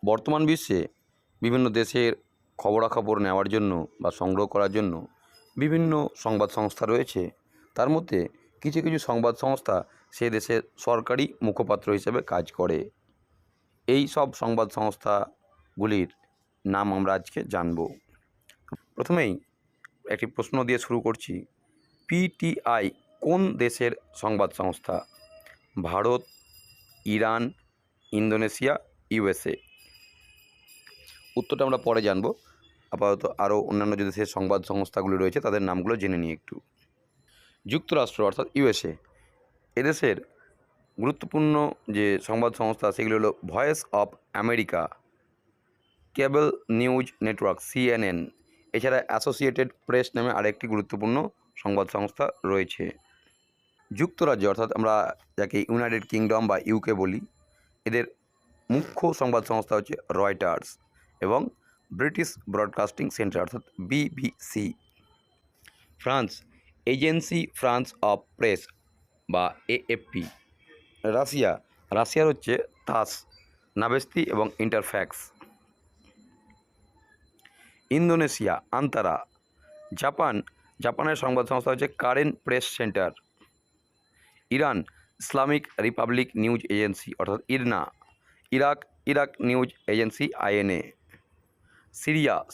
বর্তমান বিশ্বে বিভিন্ন দেশের খবরাখবর নেওয়ার জন্য বা সংগ্রহ করার জন্য বিভিন্ন সংবাদ সংস্থা রয়েছে। তার মধ্যে কিছু কিছু সংবাদ সংস্থা সে দেশের সরকারি মুখপাত্র হিসেবে কাজ করে। এই সব সংবাদ সংস্থাগুলির নাম আমরা আজকে জানব। প্রথমেই একটি প্রশ্ন দিয়ে শুরু করছি। পিটিআই কোন দেশের সংবাদ সংস্থা? Bharat, Iran, Indonesia, USA. উত্তরটা আমরা পরে জানব। আপাতত আরও অন্যান্য যে দেশের সংবাদ সংস্থাগুলি রয়েছে তাদের নামগুলো জেনে নিই একটু। যুক্তরাষ্ট্র অর্থাৎ ইউএসএ, এদেশের গুরুত্বপূর্ণ যে সংবাদ সংস্থা সেগুলো হলো voice of America, cable news network CNN, এছাড়া অ্যাসোসিয়েটেড প্রেস নামে আরেকটি গুরুত্বপূর্ণ সংবাদ সংস্থা রয়েছে। যুক্তরাজ্য অর্থাৎ আমরা যাকে ইউনাইটেড কিংডম বা ইউকে বলি, এদের মুখ্য সংবাদ সংস্থা হচ্ছে রয়টার্স এবং ব্রিটিশ ব্রডকাস্টিং সেন্টার অর্থাৎ BBC. France, agency France of press বা এএফপি। রাশিয়ার হচ্ছে তাস, নাভেস্তি এবং ইন্টারফ্যাক্স। ইন্দোনেশিয়া, আন্তারা। জাপানের সংবাদ সংস্থা হচ্ছে current press centre. Iran, Islamic Republic News Agency অর্থাৎ IRNA. Iraq News Agency INA.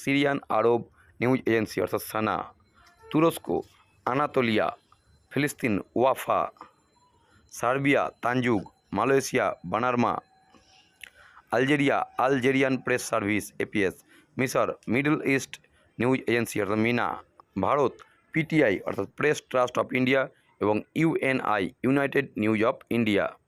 Syrian Arab News Agency অর্থাৎ সানা। তুরস্ক, আনাতোলিয়া। ফিলিস্তিন, ওয়াফা। Serbia, Tanjug. Malaysia, Bernama. Algerian Press Service APS. মিশর, মিডল ইস্ট নিউজ এজেন্সি অর্থাৎ MENA. Bharat, PTI অর্থাৎ Press Trust of India এবং UNI, United News of India.